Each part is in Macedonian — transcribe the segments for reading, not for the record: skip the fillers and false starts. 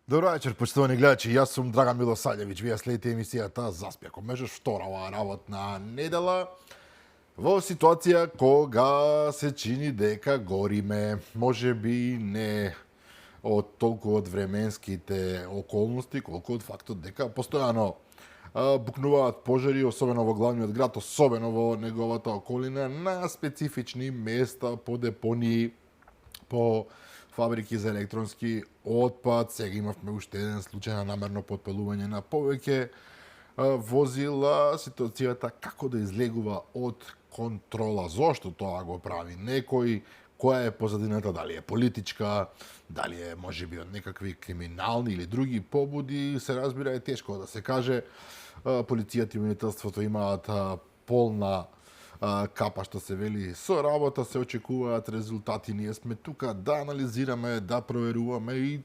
Добро вечер, почитувани гледачи. Јас сум Драган Милосаѓевиќ. Вие следите емисијата Заспјако. Межеш вторава работна недела во ситуација кога се чини дека гориме. Може би не од толку од временските околности, колку од фактот дека постојано букнуваат пожари, особено во главниот град, особено во неговата околина, на специфични места, по депонии, по фабрики за електронски отпад. Сега имавме уште еден случај на намерно потпалување на повеќе возила. Ситуацијата како да излегува од контрола. Зошто тоа го прави некој? Која е позадината? Дали е политичка? Дали е можеби од некакви криминални или други побуди? Се разбира, е тешко да се каже. Полицијата и университетството имаат полна капа, што се вели, со работа, се очекуваат резултати. Ние сме тука да анализираме, да проверуваме и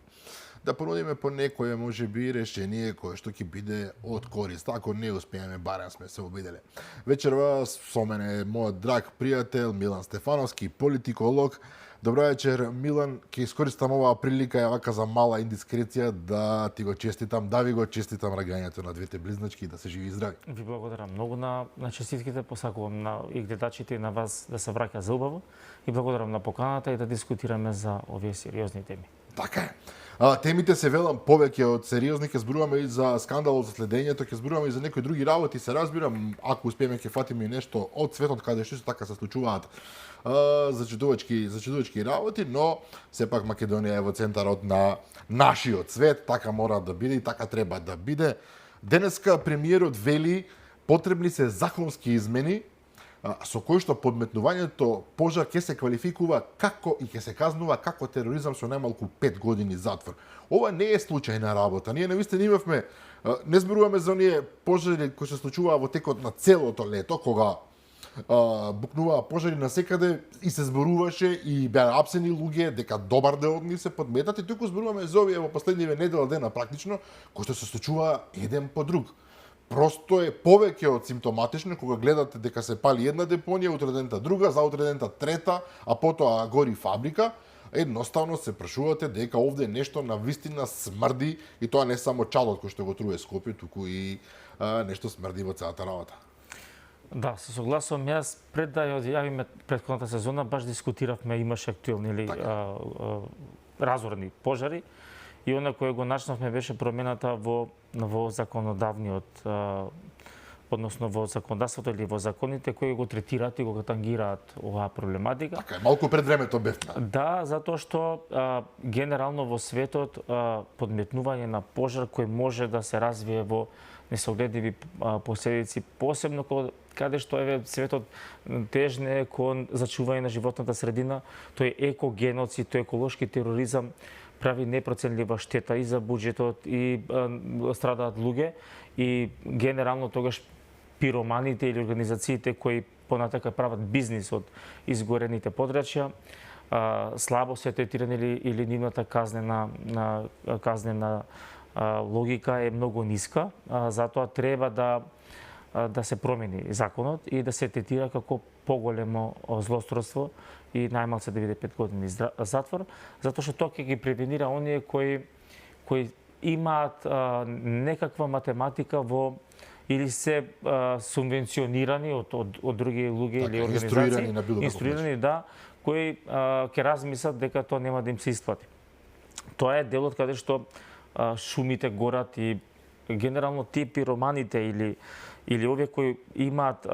да понудиме по некое можеби решение кое што ќе биде од корист. Ако не успееме, барем сме се обиделе. Вечерва со мене е мојот драг пријател Милан Стефановски, политиколог. Добро вечер, Милан. Ќе искористам оваа прилика, ја вака за мала индискреција, да ти го честитам, да ви го честитам раѓањето на двете близначки и да се живи и здрави. Ви благодарам многу на честитките, посакувам на и гледачите и на вас да се враќа за убаво и благодарам на поканата и да дискутираме за овие сериозни теми. Така е. Темите се велам повеќе од сериозни, ќе зборуваме и за скандалот за следењето, ќе зборуваме и за некои други работи, се разбирам, ако успееме ќе фатиме и нешто од светот каде што така се случуваат зачудувачки работи, но сепак Македонија е во центарот на нашиот свет, така мора да биде и така треба да биде. Денеска премиерот вели потребни се законски измени со кои што подметнувањето пожар ќе се квалификува како и ќе се казнува како тероризам со најмалку 5 години затвор. Ова не е случајна работа. Ние навистина имавме, не зборуваме за оние пожари кои се случуваа во текот на целото лето, кога букнуваа пожари насекаде и се зборуваше и беа апсени луѓе дека добар дел од нив се подметат, и туку зборуваме за овие во последниве недела дена практично кои што се случуваа еден по друг. Просто е повеќе од симптоматично кога гледате дека се пали една депонија, утре дента друга, заутре дента трета, а потоа гори фабрика. Едноставно се прашувате дека овде нешто навистина смрди, и тоа не само чалот кој што го труе Скопје, туку и нешто смрди во целата работа. Да, се согласувам. Јас пред да ја одјавиме претходната сезона баш дискутиравме, имаше актуелни или разорни пожари, и она кое го начнавме беше промената во законодавниот, односно во законодавството или во законите кои го третираат и го тангираат оваа проблематика. Така е, малку пред времето бевна. Да, затоа што генерално во светот подметнување на пожар кој може да се развие во несогледливи последици, посебно каде што светот тежне кон зачување на животната средина, тој екогеноцид, тој еколошки тероризам прави непроценлива штета и за буџетот, и страдаат луѓе, и генерално тогаш пироманите или организациите кои понатака прават бизнис од изгорените подрачја, слабо се третирани или нивната казнена логика е многу ниска, затоа треба да се промени законот и да се третира како поголемо злосторство и најмалце 95 години затвор, затоа што тоа ќе ги превенира оние кои имаат некаква математика во или се субвенционирани од други луѓе или организации, инструирани, да, кои ќе размислат дека тоа нема да им се исплати. Тоа е делот каде што шумите горат и генерално тие пироманите или овие кои имаат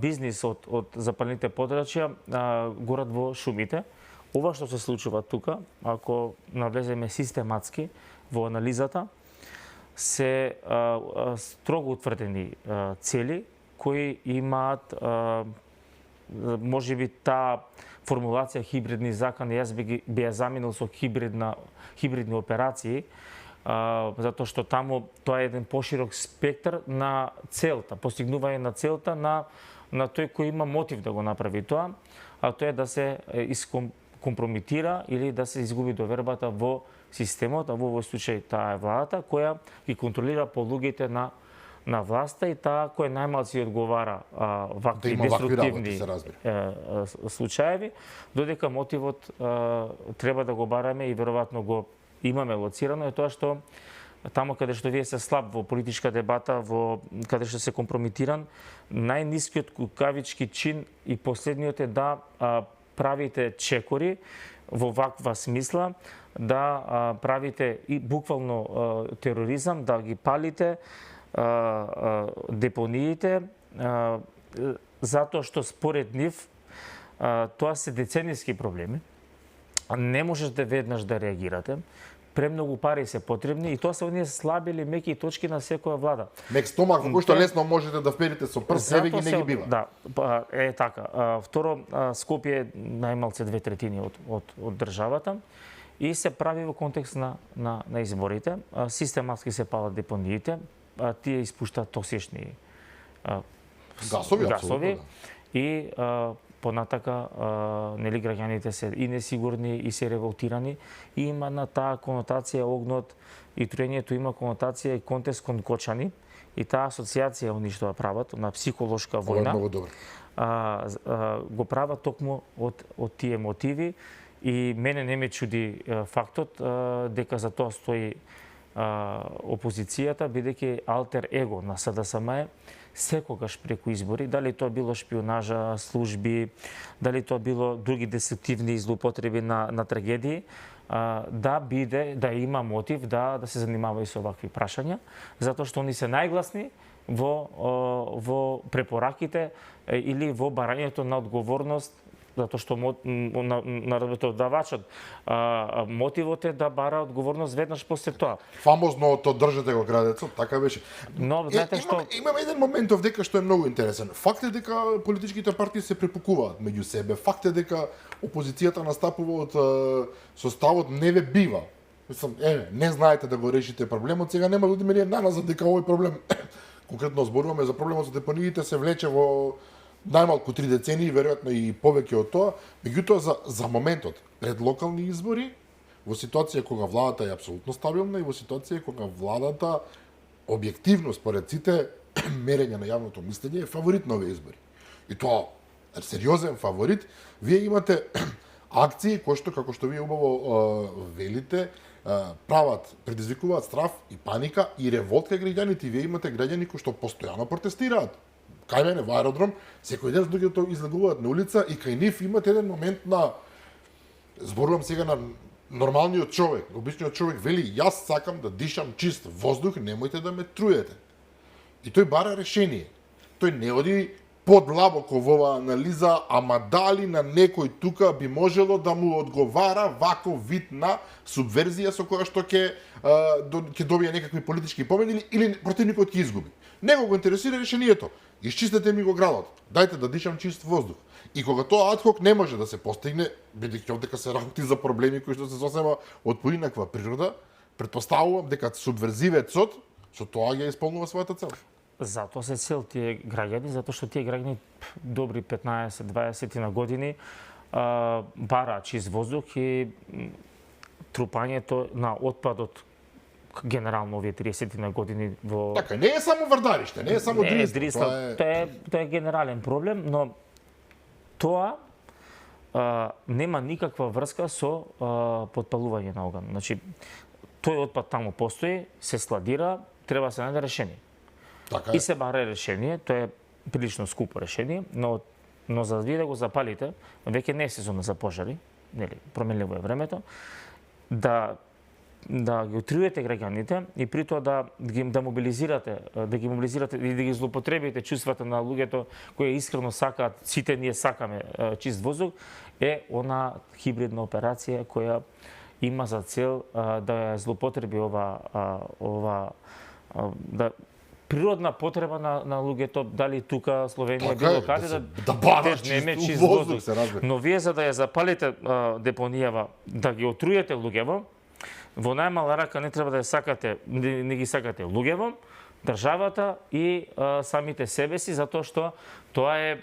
бизнис од запалните подрачја горат во шумите. Ова што се случува тука, ако навлеземе систематски во анализата, се строго утврдени цели кои имаат можеби таа формулација хибридни закани, јас би ја заменил со хибридни операции, затоа што таму тоа е еден поширок спектар на целта, постигнување на целта на тој кој има мотив да го направи тоа, а тоа е да се компрометира или да се изгуби довербата во системот, а во овој случај таа е владата која ги контролира полугите на власта и таа која најмалци одговара вакви деструктивни случаеви, додека мотивот треба да го бараме и веројатно го имаме лоцирано е тоа што таму каде што вие се слаб во политичка дебата, каде што се компрометиран, најнискиот кукавички чин и последниот е да правите чекори во ваква смисла, да правите и буквално тероризам, да ги палите депониите, затоа што според нив тоа се деценијски проблеми. Не можете веднаш да реагирате. Премногу пари се потребни и тоа се оние слаби или меки точки на секоја влада. Мек стомак во кој што лесно можете да вперите со прст, еве ги не ги бива. Да, е така. Второ, Скопје е најмалце 2/3 од државата и се прави во контекст на изборите. Систематски се палат депониите, тие испуштаат токсични гасови и понатака нели граѓаните се и несигурни и се револтирани и има на таа конотација огнот и труењето има конотација и контекст кон кочани и таа асоциација они што ја прават на психолошка војна го прават токму од тие мотиви и мене не ме чуди фактот дека за тоа стои опозицијата, бидејќи алтер его на СДСМ е секогаш преку избори, дали тоа било шпионажа, служби, дали тоа било други деструктивни злоупотреби на трагедии, да има мотив да се занимава и со овакви прашања, затоа што они се најгласни во препораките или во барањето на одговорност, затоа што народодавачот мотивот е да бара одговорност веднаш после тоа. Фамозното држете го градецот, така беше. Но знаете што имаме еден момент овдека што е многу интересен. Факт е дека политичките партии се препукуваат меѓу себе. Факт е дека опозицијата настапува од составот не ве бива. Мислам, не знаете да го решите проблемот, сега нема луѓе мене наназад дека овој проблем конкретно зборуваме за проблемот со депониите се влече во најмалку 3 децении, веројатно и повеќе од тоа, меѓутоа за моментот пред локални избори, во ситуација кога владата е апсолутно стабилна и во ситуација кога владата објективно според сите мерења на јавното мислење е фаворит на овие избори. И тоа сериозен фаворит. Вие имате акции кои што, како што вие убаво велите, предизвикуваат страв и паника и револт кај граѓаните. Вие имате граѓани кои што постојано протестираат. Кај мене во аеродром, секој ден луѓето излегуваат на улица и кај нив имате еден момент на, зборувам сега на нормалниот човек, обичниот човек, вели, јас сакам да дишам чист воздух, немојте да ме труете. И тој бара решение. Тој не оди подлабоко во оваа анализа, ама дали на некој тука би можело да му одговара ваков вид на субверзија со која што ќе добие некакви политички победи или противникот ќе изгуби. Него го интересира решението. Исчистете ми го градот. Дајте да дишам чист воздух. И кога тоа адхок не може да се постигне, бидејќи овдека се работи за проблеми кои што се сосема од поинаква природа, претпоставувам дека субверзивецот со тоа ја исполнува својата цел. Затоа се цел тие граѓани, затоа што тие граѓани добри 15-20 на години бараат чист воздух и трупањето на отпадот генерално овие 30 на години во... Така, не е само Врдариште, не е само Дрислав. Тоа е генерален проблем, но тоа нема никаква врска со потпалување на оган. Значи, тој отпад таму постои, се складира, треба да се најде решение. Така и се бара решение, тоа е прилично скупо решение, но за да вие да го запалите, веќе не е сезон за пожари, нели, променливо е времето, да ги утриете граѓаните и при тоа да ги мобилизирате и да ги злоупотребите чувствата на луѓето кои искрено сакаат, сите ние сакаме чист воздух, е она хибридна операција која има за цел да ја злоупотреби природна потреба на луѓето, дали тука Словенија било каде да барат чист воздух. Но вие за да ја запалите депонијава, да ги отрујете луѓево, во најмала рака не треба да ја сакате, не ги сакате луѓево, државата и самите себе си, затоа што тоа е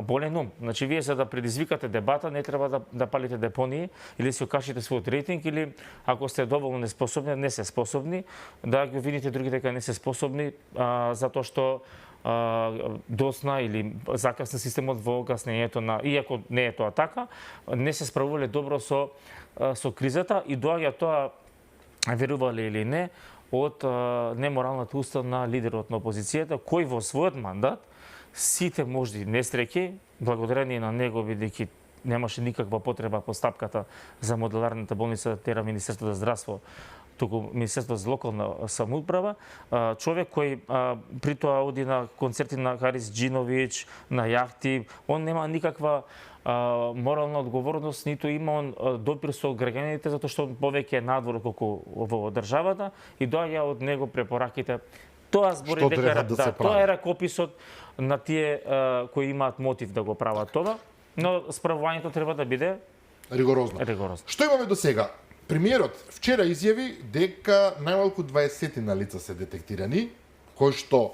болен ум. Значи, вие за да предизвикате дебата, не треба да палите депонии или си окажете својот рейтинг, или ако сте доволно неспособни, не се способни, да ги видите другите дека не се способни, затоа што досна или закасна системот во гаснењето на, иако не е тоа така, не се справувале добро со кризата и доаѓа тоа верувале или не, од неморалната уста на лидерот на опозицијата, кој во својот мандат сите можди несреќи, благодарение на него, бидејќи немаше никаква потреба по стапката за модуларната болница да тера Министерството за здравство, туку Министерството за локална самоуправа, човек кој при тоа оди на концерти на Харис Џиновиќ, на јахти, он нема никаква морална одговорност, ниту има он допир со граѓаните, затоа што он повеќе е надвор колку во државата и доаѓа од него препораките. Тоа збори дека тоа е ракописот на тие кои имаат мотив да го прават тоа, но справувањето треба да биде ригорозно. Што имаме до сега? Премиерот вчера изјави дека најмалку 20 лица се детектирани, кои што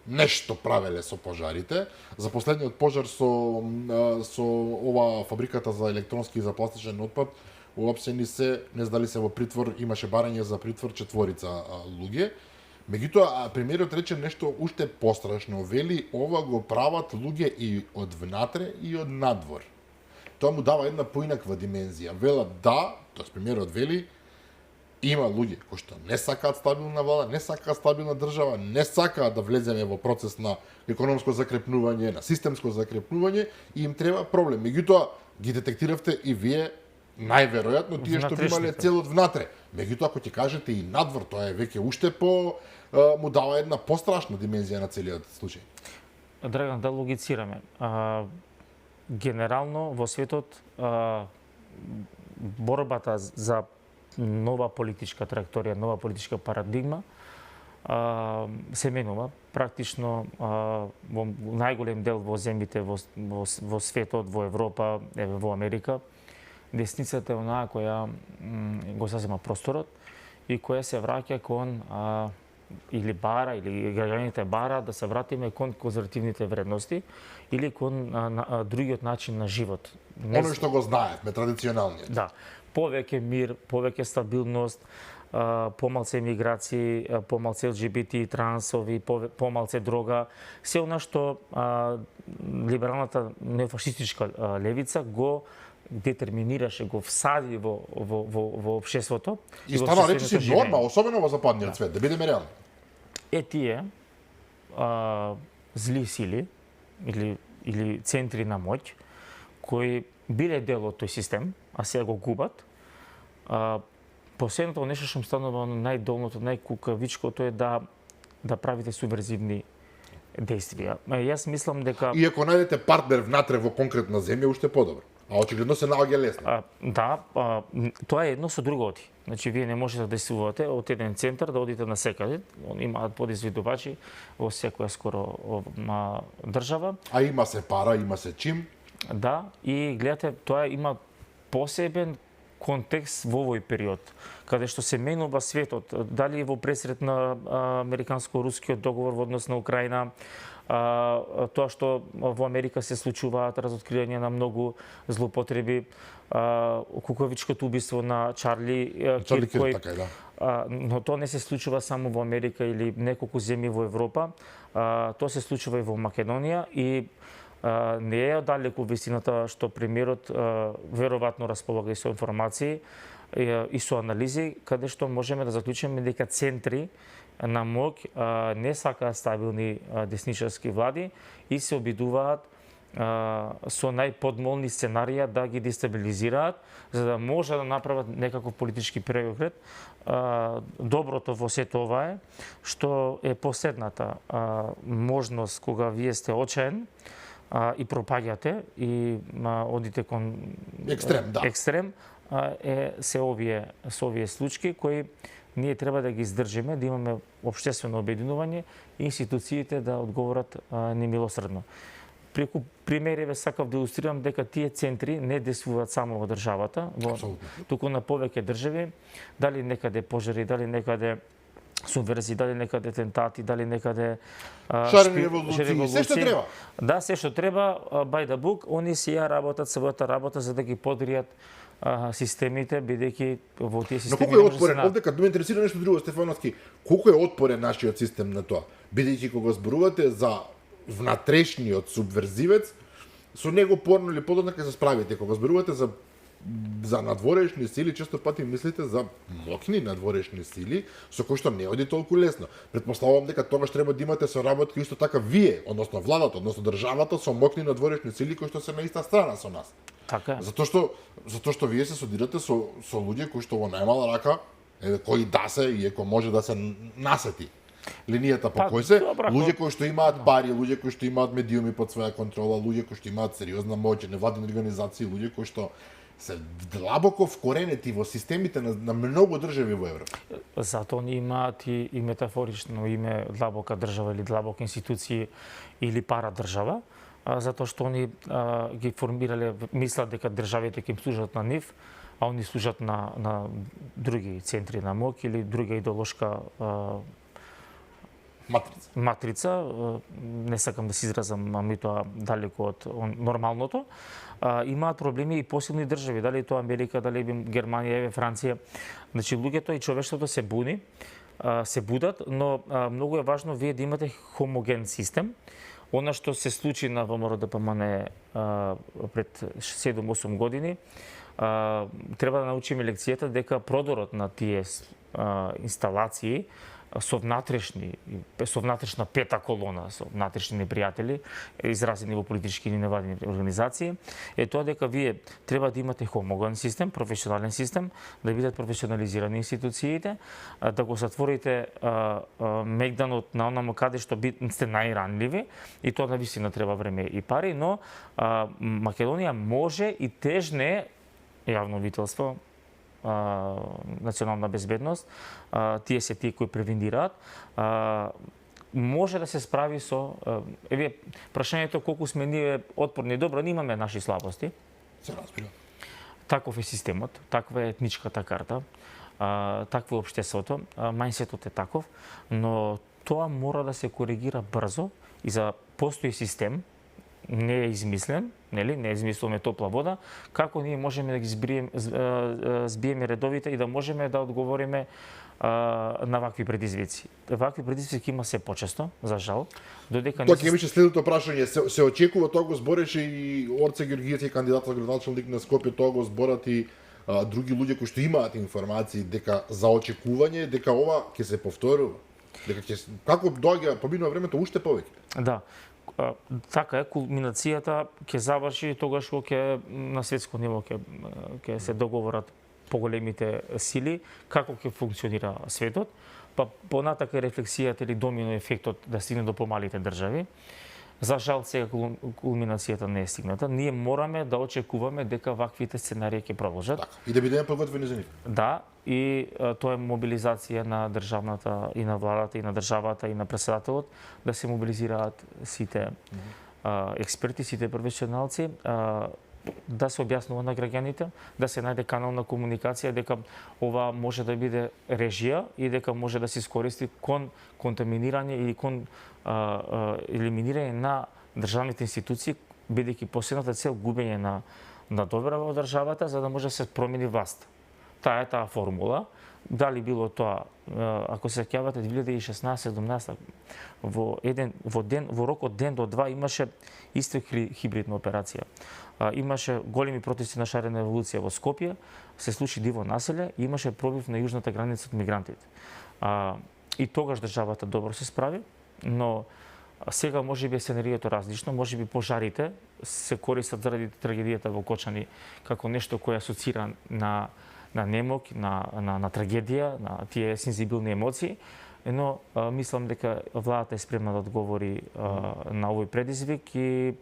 нешто правеле со пожарите. За последниот пожар со ова фабриката за електронски и за пластичен отпад уапсени се, не знали се во притвор, имаше барање за притвор 4 луѓе. Меѓутоа, премиерот рече нешто уште пострашно. Вели, ова го прават луѓе и од внатре и од надвор. Тоа му дава една поинаква димензија. Велат да, тоест премиерот вели, има луѓе кои што не сакаат стабилна влада, не сакаат стабилна држава, не сакаат да влеземе во процес на економско закрепнување, на системско закрепнување и им треба проблем. Меѓутоа, ги детектиравте и вие најверојатно тие што имале цел од внатре. Меѓутоа, ако ќе кажете и надвор, тоа е веќе уште му дава една пострашна димензија на целиот случај. Драган, да логицираме. Генерално во светот борбата за нова политичка траекторија, нова политичка парадигма се менува. Практично во најголем дел во земјите во светот, во Европа, во Америка, десницата е онаа која го зазема просторот и која се враќа кон или бара, или граѓаните бара да се вратиме кон конзервативните вредности или кон другиот начин на живот. Оно што го знаевме, традиционалниот. Да. Повеќе мир, повеќе стабилност, помалце емиграции, помалце ЛГБТ, трансови, помалце дрога, се она што либералната неофашистичка левица го детерминираше, го всади во општеството. И стана речиси норма, особено во западниот свет, да бидеме реални. Тие зли сили или центри на моќ кои биле дел од тој систем, а сега го губат. Последното нешто што станува најдолното, најкукавичкото е да правите субверзивни действија. Јас мислам дека и ако најдете партнер внатре во конкретна земја, уште подобро. А очигледно се наоѓа лесно. Да, тоа е едно со друго оди. Значи, вие не можете да действувате од еден центар да одите на секаде. Имаат подизвидувачи во секоја скоро држава. А има се пара, има се чим. Да, и гледате, тоа има посебен контекст во овој период, каде што се менува светот, дали во пресрет на американско-рускиот договор во однос на Украина, тоа што во Америка се случуваат разоткривање на многу злоупотреби, кукавичкото убиство на Чарли Кирк, така, да. Но тоа не се случува само во Америка или неколку земји во Европа, тоа се случува и во Македонија и не е оддалеку вистината што премиерот веројатно располага и со информации и со анализи, каде што можеме да заклучиме дека центри на моќ не сакаат стабилни десничарски влади и се обидуваат со најподмолни сценарија да ги дестабилизираат, за да може да направат некаков политички преокрет. Доброто во сето ова е што е последната можност кога вие сте очаен и пропаѓате и одите кон екстрем, се овие случаи кои ние треба да ги издржиме, да имаме општествено обединување и институциите да одговорат немилосредно. Преку примери сакав да илустрирам дека тие центри не действуваат само во државата, туку на повеќе држави, дали некаде пожари, дали некаде субверзии, дали некаде тентати, дали некаде шарени револуции, се што треба. Да, се што треба, by the book, они си ја работат својата работа за да ги подријат системите, бидејќи во тие системи. Но колку е отпорен, овдека ме интересира нешто друго, Стефановски, колку е отпорен нашиот систем на тоа? Бидејќи кога зборувате за внатрешниот субверзивец, со него порно или подоцна ќе се справите. Кога зборувате за за надворешни сили често пати мислите за моќни надворешни сили со кои што не оди толку лесно. Претпоставувам дека тогаш треба да имате соработка исто така вие, односно владата, односно државата со моќни надворешни сили кои што се на иста страна со нас. Така е. Затоа што вие се судирате со луѓе кои што во најмала рака, кои да се, иако може да се насети линијата по кој се, луѓе кои што имаат пари, луѓе кои што имаат медиуми под своја контрола, луѓе кои што имаат сериозна моќ, невладини организации, луѓе кои што се длабоко вкоренети во системите на многу држави во Европа. Затоа они имаат и метафорично име длабока држава или длабока институции или пара држава, затоа што они ги формирале, мислат дека државите ќе им служат на нив, а они служат на други центри на моќ или друга идеолошка матрица. Не сакам да се изразам, ами тоа далеко од нормалното. Имаат проблеми и посилни држави, дали тоа Америка, дали Германија, Франција. Значи луѓето и човештвото се буни, се будат, но многу е важно вие да имате хомоген систем. Она што се случи на ВМРО-ДПМН пред 7-8 години, треба да научиме лекцијата дека продорот на тие инсталации со внатрешна пета колона, со внатрешни непријатели, изразени во политички и невладини организации, е тоа дека вие треба да имате хомоген систем, професионален систем, да бидат професионализирани институциите, да го затворите мегданот на онаму каде што сте најранливи, и тоа навистина треба време и пари, но Македонија може и тежне јавно обвителство, национална безбедност, тие се тие кои превентираат, може да се справи со прашањето колку сме ние отпорни. Добро, ние имаме наши слабости. Се разбира. Таков е системот, таква е етничката карта, такво е општеството, мајнсетот е таков, но тоа мора да се коригира брзо и за постои систем, не е измислен, нели, не измислуваме топла вода, како ние можеме да ги збиеме редовите и да можеме да одговориме на вакви предизвици. Вакви предизвици има се почесто, за жал, додека Тоа ќе беше следното прашање. Се очекува, тоа го збореше и Орце Георгиевски, кандидат за градоначалник на Скопје, тоа го зборат и други луѓе кои што имаат информации дека за очекување дека ова ќе се повторува. Дека како доаѓа поминува времето уште повеќе. Да. Така е, кулминацијата ќе заврши тогаш кога ќе на светско ниво ќе се договорат поголемите сили како ќе функционира светот, па понатака рефлексијата или домино ефектот да стигне до помалите држави. За жал сега кулминацијата не е стигната. Ние мораме да очекуваме дека ваквите сценарии ќе продолжат. Така, и да бидеме подготвени за нив. Да, и тоа е мобилизација на државната и на владата и на државата и на претседателот да се мобилизираат сите експерти, сите професионалци, да се објаснува на граѓаните, да се најде канал на комуникација дека ова може да биде режија и дека може да се искористи кон контаминирање или кон елиминирање на државните институции, бидејќи последната цел губење на довера во државата за да може да се промени власт. Таа е таа формула. Дали било тоа, ако се сеќавате 2016-17 во рок од ден до два имаше исто хибридна операција. Имаше големи протести на шарена револуција во Скопје, се случи диво населе и имаше пробив на јужната граница од мигрантите. И тогаш државата добро се справи, но сега може би сценарието различно, може би пожарите се користат заради трагедијата во Кочани како нешто кое асоцира на немоќ, на трагедија, на тие сензибилни емоции, но мислам дека владата е спремна да одговори на овој предизвик и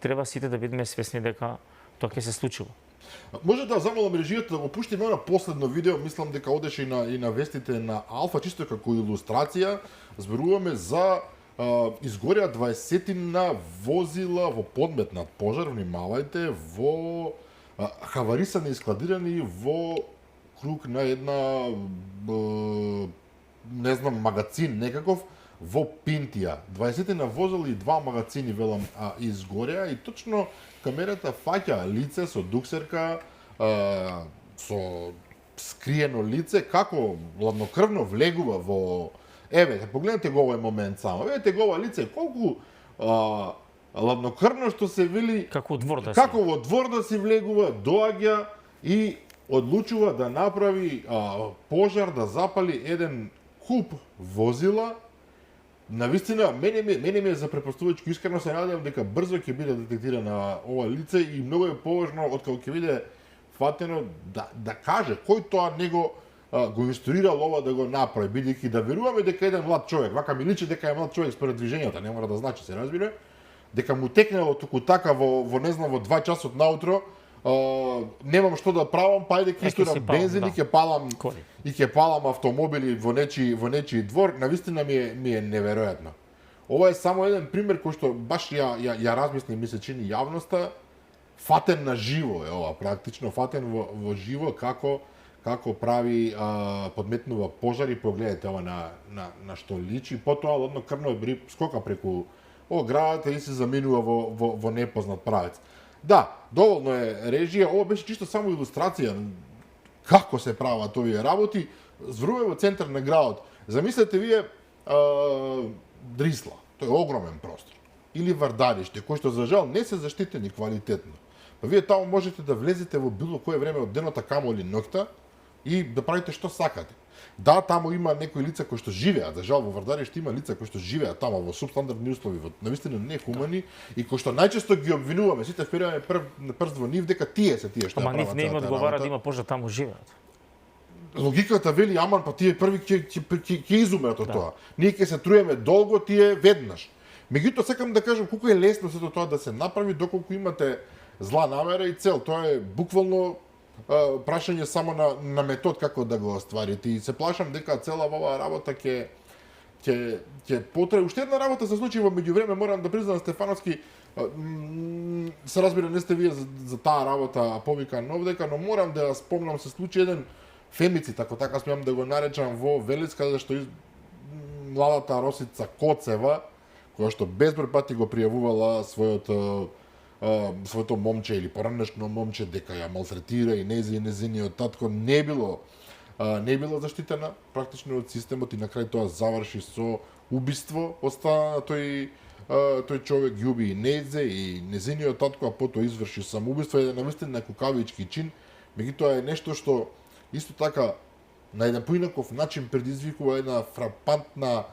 треба сите да бидеме свесни дека тоа ќе се случува. Може да замолам режијата да го пуштиме на последно видео, мислам дека одеше и на вестите на Алфа, чисто како илустрација. Зборуваме за изгореа 20 возила во подметнат пожар, внимавајте, во хаварисани и складирани во круг на една не знам, магацин некаков во Пинтија. 20 возила и 2 магацини велам изгореа и точно камерата фаќа лице со дуксерка, со скриено лице, како ладнокрвно влегува во... Еве, погледнете го овој момент само. Видете го ова лице, колку ладнокрвно што се вели... Како во двор да си. Како во двор да си влегува, доаѓа и одлучува да направи пожар, да запали еден куп возила. Навистина, мене ми е запрепоставувачки, искрено се надевам дека брзо ќе биде детектирана ова лице и многу е поважно откако ќе биде фатено да каже кој тоа него го инструирал ова да го направи, бидејќи да веруваме дека еден млад човек, вака ми личи дека е млад човек според движењата, не мора да значи, се разбира, дека му текнело туку така во не знам во 2 часот наутро, немам што да правам, па ајде ќе истурам бензин и ќе палам автомобили во нечи двор, навистина ми е неверојатно. Ова е само еден пример кој што баш ја размисли, ми се чини јавноста, фатен на живо е ова, практично фатен во живо како прави подметнува пожари, погледате ова на што личи, потоа одно крвно бри скока преку градата и се заминува во непознат правец. Да, доволно е режија, ова беше чисто само илустрација како се прават овие работи, зборуваме во центар на градот. Замислете вие Дрисла, тој е огромен простор, или Вардариште, кои што за жал не се заштитени квалитетно. Па вие таму можете да влезете во било кое време од денот, камоли ноќта и да правите што сакате. Да, таму има некои лица кои што живеат, за жал во Вардариште има лица кои што живеат таму во субстандардни услови, во навистина нехумани и кои што најчесто ги обвинуваме, сите вперуваме прст во нив дека тие се тие што ја прават. Ама нив не им одговара да има пожар таму живеат. Логиката вели, аман, па тие први ќе изумрат од тоа. Ние ќе се труеме долго, тие веднаш. Меѓутоа, сакам да кажам колку е лесно сето тоа да се направи доколку имате зла намера и цел. Тоа е буквално прашање само на метод како да го остварите. И се плашам дека цела оваа работа ќе потрае. Уште една работа се случи во меѓувреме, морам да признам, Стефановски, се разбира, не сте вие за таа работа повикан овдека, но морам да спомнам, се случи еден фемицид, ако така смеам да го наречам, во Велес, каде што младата Росица Коцева, која што безброј пати го пријавувала своето момче или поранешно момче дека ја малтретира и незиниот татко не било заштитена практично од системот и на крај тоа заврши со убиство од страна на тој човек, ги уби и незе и незиниот татко, а потоа изврши самоубиство, е навистина некукавички чин, меѓутоа е нешто што исто така на еден поинаков начин предизвикува една фрапантна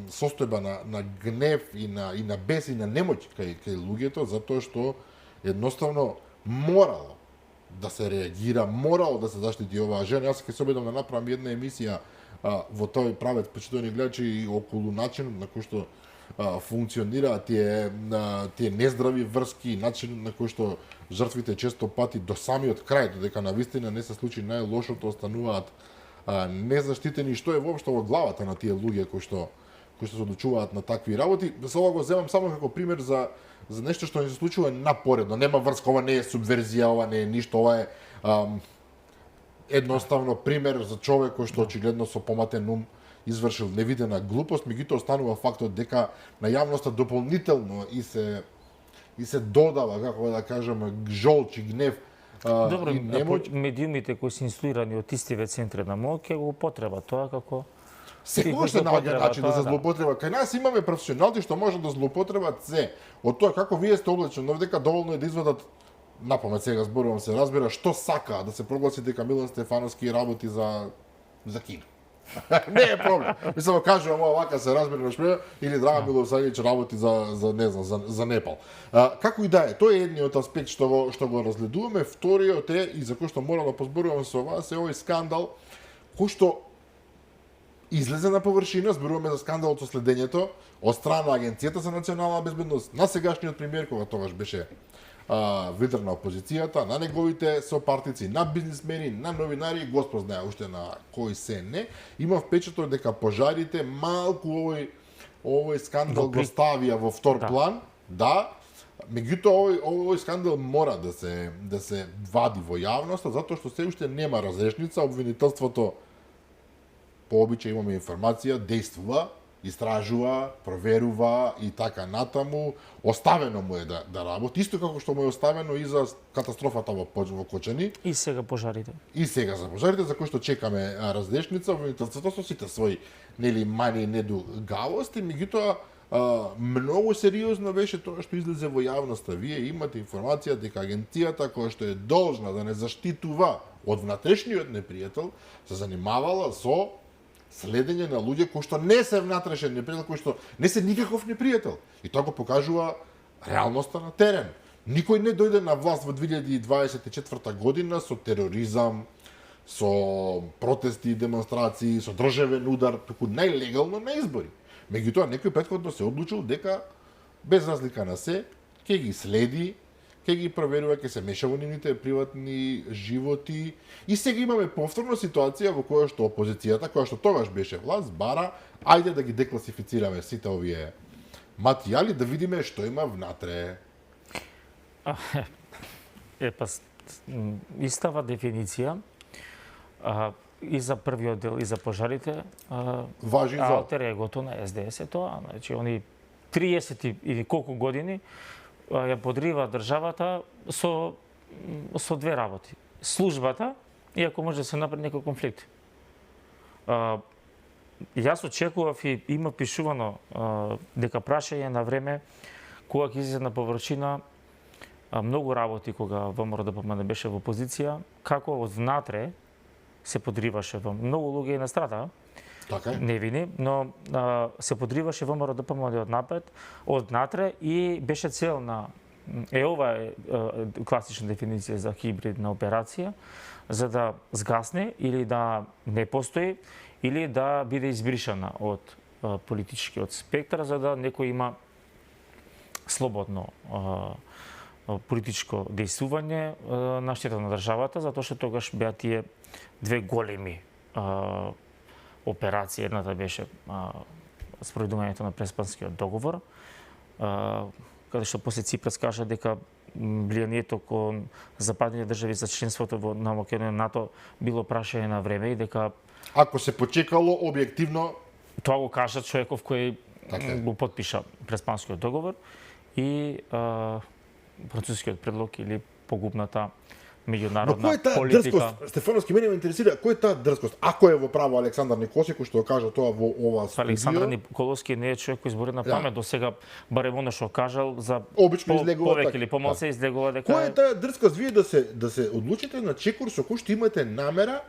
состојба на гнев и на бес и на немоќ кај луѓето, затоа што едноставно морало да се реагира, морало да се заштити оваа жена. Јас ќе се обидам да направам една емисија во тој правец, почитувани гледачи, околу начинот на кој што функционираат тие нездрави врски, начинот на кој што жртвите често пати до самиот крај, додека навистина не се случи најлошото, остануваат незаштитени, што е воопшто во главата на тие луѓе кои што се одлучуваат на такви работи. За ова го земам само како пример за нешто што не се случува напоредно. Нема врска, ова не е субверзија, ова не е ништо, ова е едноставно пример за човек кој што очигледно со поматен ум извршил невидена глупост, меѓутоа останува фактот дека на јавноста дополнително и се додава, како да кажеме, жолч и гнев. Добро, медиумите кои се инструирани од истиве центри на моќ ќе го употреба тоа како секогаш се наоѓа начин да се злоупотреба. Кај нас имаме професионалци што може да злоупотребат се. Од тоа како вие сте облечени, дека доволно е да извадат, напамет сега зборувам, се разбира, што сака да се прогласи дека Милан Стефановски работи за Кина. Не е проблем. Мислам, кажувам ова вака се разбира на шпреја, или Драган Милосавлjević работи за Непал. Како и да е, тој е едниот аспект што го разгледуваме, вториот е и за кој што морам да позборувам со вас е овој скандал кој што излезе на површина, зборуваме за скандалот со следењето од страна на Агенцијата за национална безбедност, на сегашниот премиер, кога тогаш беше лидер на опозицијата, на неговите сопартици, на бизнисмени, на новинари, Господ знае уште на кои се не. Има впечаток дека пожарите малку овој скандал го ставија во втор план, да. Меѓутоа овој скандал мора да се вади во јавноста, затоа што се уште нема разрешница, обвинителството по обичај имаме информација, действува, истражува, проверува и така натаму. Оставено му е да работи, исто како што му е оставено и за катастрофата во Кочани. И сега пожарите. И сега за пожарите, за кои што чекаме разрешница, обвинителството со сите своји мани и недугавости, меѓутоа Многу сериозно беше тоа што излезе во јавноста. Вие имате информација дека агенцијата која што е должна да не заштитува од внатрешниот непријател се занимавала со следење на луѓе кои што не се внатрешен непријател, кои што не се никаков непријател. И тоа го покажува реалноста на терен. Никој не дојде на власт во 2024 година со тероризам, со протести и демонстрации, со државен удар, туку најлегално на избори. Меѓутоа, некој претходно се одлучил дека, без разлика на се, ќе ги следи, ќе ги проверува, ќе се меша во нивните приватни животи. И сега имаме повторна ситуација во која што опозицијата, која што тогаш беше власт, бара, ајде да ги декласифицираме сите овие материјали, да видиме што има внатре. Истава дефиниција и за првиот дел и за пожарите, важи за алтер егото на СДС е тоа. Значи, они 30 или колку години ја подрива државата со две работи. Службата и ако може да се направи некој конфликт. Јас очекував и има пишувано дека прашање на време кога ќе излезе на површина многу работи кога ВМРО-ДПМН беше во опозиција, како од внатре се подриваше во многу луѓе на страта, така е, невини, но се подриваше ВМРО-ДПМН од натре и беше цел на ова е класична дефиниција за хибридна операција, за да сгасне или да не постои или да биде избришана од политичкиот спектар, за да некој има слободно политичко дејствување на штета на државата, затоа што тогаш беа тие две големи операции. Едната беше спроведувањето на Преспанскиот договор, каде што после Ципрас кажа дека влијанието кон западните држави за членството на Македонија НАТО било прашање на време и дека ако се почекало објективно, тоа го кажа човеков кој го потпиша Преспанскиот договор и францускиот предлог или погубната меѓународна кој е таа политика. дрскост? Стефановски, мене ме интересира, кој е таа дрскост? Ако е во право Александар Николовски, кој што го кажа тоа во ова студио. Александар Николовски не е човек кој збори на памет, до сега барем оно што кажал за Обично излегува повеќе така. или помалку се излегува дека Кој е таа дрскост вие да се одлучите на чекор со кој што имате намера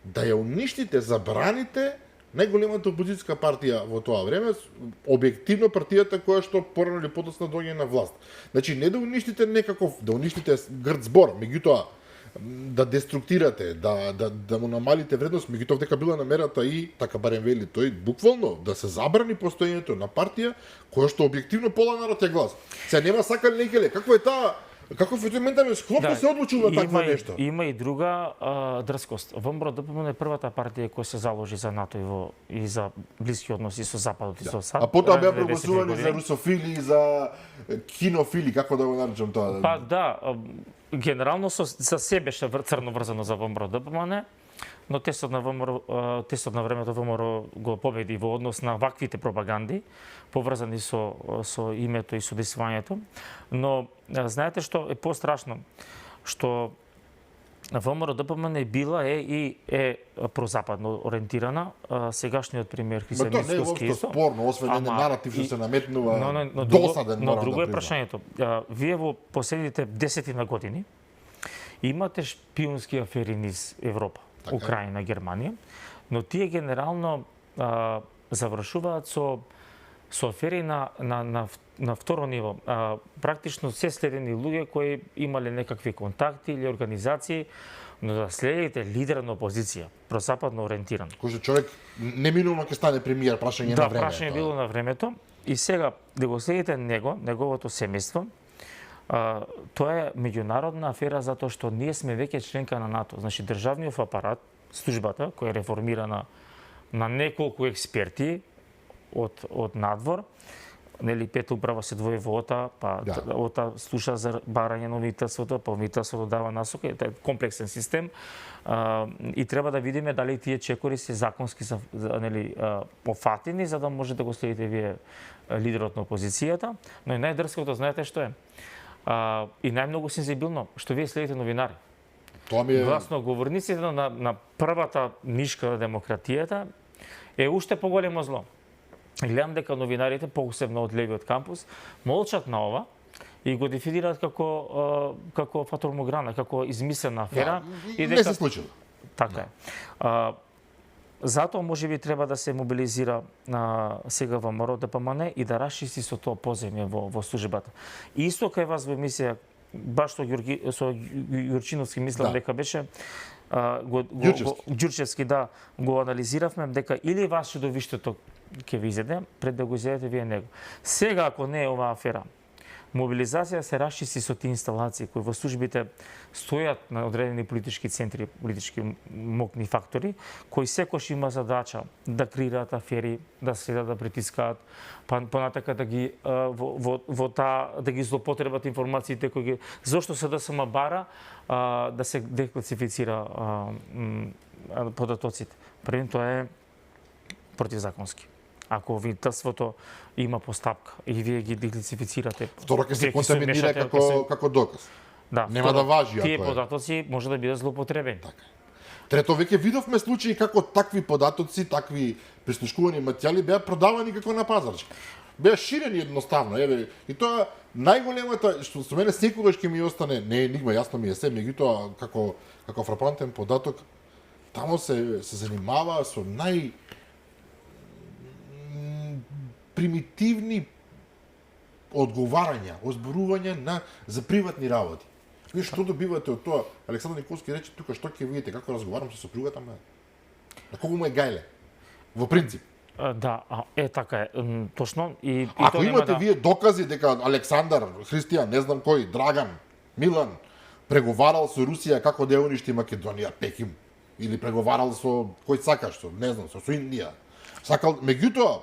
да ја уништите, забраните најголемата опозицијска партија во тоа време, објективно партијата која што порано или подоцна доаѓа на власт. Значи не да уништите некаков, да уништите грд збор, меѓутоа да деструктирате, да му намалите вредност, меѓутоа дека била намерата и така барем вели тој буквално да се забрани постоењето на партија која што објективно пола народ ја гласа. Се нема сакале некеле, каков е тој ментален склоп да се одлучил на такво нешто? Има и друга дрскост. ВМРО-ДПМН е првата партија која се заложи за НАТО и за блиски односи со Западот и со САД. А потоа беа прогласувани за русофили, за кинофили, како да го наречам тоа? Па да, генерално за се беше црно врзано за ВМРО-ДПМН, но тестот на времето ВМРО го победи во однос на ваквите пропаганди, поврзани со името и со действувањето. Но знаете што е пострашно? Што ВМРО-ДПМН била е прозападно ориентирана. Сегашниот премиер Христијан Мицкоски тоа не е воопшто спорно, освен еден наратив што се наметнува досаден, но морам друго да е прашањето. Вие во последните 10 години имате шпиунски афери низ Европа, така, Украина, Германија, но тие генерално завршуваат со афери на второ ниво. Практично се следени луѓе кои имале некакви контакти или организации, но да следите лидер на опозиција, прозападно ориентиран. Кој човек неминуелно ќе стане премиер, прашање на време. Да, прашање било на времето. И сега да го следите неговото семејство, тоа е меѓународна афера затоа што ние сме веќе членка на НАТО. Значи државниот апарат, службата која е реформирана на неколку експерти од надвор, нели пета управа се двои во ОТА, па ОТА слуша за барање на обвинителството, па обвинителството дава насока, тоа е комплексен систем и треба да видиме дали тие чекори се законски нели пофатени за да може да го следите вие лидерот на опозицијата, но и најдрското знаете што е? И најмногу сензибилно што вие следите новинари. Тоа ми е Гласноговорниците на првата нишка на демократијата е уште поголемо зло. гледам дека новинарите, посебно од левиот кампус, молчат на ова и го дефинираат како фатормограна, како измислена афера. И дека не се случило. Така е. Затоа можеби треба да се мобилизира сега ВМРО ДПМН и да расчисти со тоа поземје во службата. И исто кај вас во емисија, баш со Јурчиновски мислам дека беше Ѓурчевски, да, го анализиравме дека или вас чудовиштето ќе ви изеде пред да го изедете вие него. Сега ако не е оваа афера, мобилизација се расчисти со тие инсталации кои во службите стојат на одредени политички центри, политички мокни фактори, кои секош има задача да креираат афери, да следат да притискаат, понатака да ги во таа да ги злоупотребат информациите кои ги зошто СДСМ бара да се декласифицира податоците. Првен тоа е противзаконски. Ако обвинителството има постапка и вие ги декласифицирате, второ ќе се контаминира како доказ. Да, нема да важи тие ако податоци може да бидат злоупотребени. Така. Трето, веќе видовме случаи како такви податоци, такви прислушкувани материјали беа продавани како на пазарче. Беа ширени едноставно, и тоа најголемата што со мене секогаш ќе ми остане, не е енигма, јасно ми е се, меѓутоа како фрапантен податок, тамо се занимава со примитивни одговарања, озборувања за приватни работи. Вие што добивате од тоа? Александар Николски рече тука што ќе видите како разговарам со сопругата ме. На кого му е гајле? Во принцип. Да, така е, точно. И ако имате вие докази дека Александар, Христијан, не знам кој, Драган, Милан преговарал со Русија како да ја уништи Македонија, Пекин, или преговарал со кој сакаш, не знам, со Индија. Сакал, меѓутоа,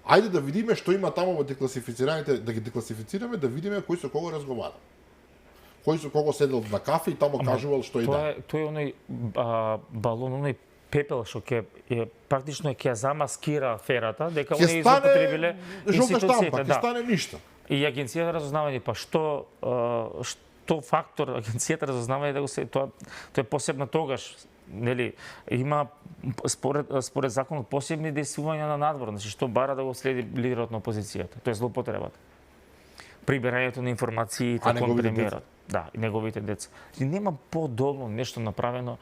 ајде да видиме што има таму во декласифицираните, да ги декласифицираме, да видиме кој со кого разговара. Кој со кого седел на кафе и таму кажувал што и да. Тоа е оној балон, оној пепел што ќе практично ќе замаскира аферата, дека оние злоупотребиле институциите, ќе стане ништо. И агенцијата разузнавање, па што фактор агенцијата разузнавање да го се тоа е посебна тогаш, нели, има според законот посебни действувања на надвор, значи што бара да го следи лидерот на опозицијата, тоа е злоупотребата. Прибирањето на информациите кон премиерот, да, и неговите деца. И нема подолно нешто направено,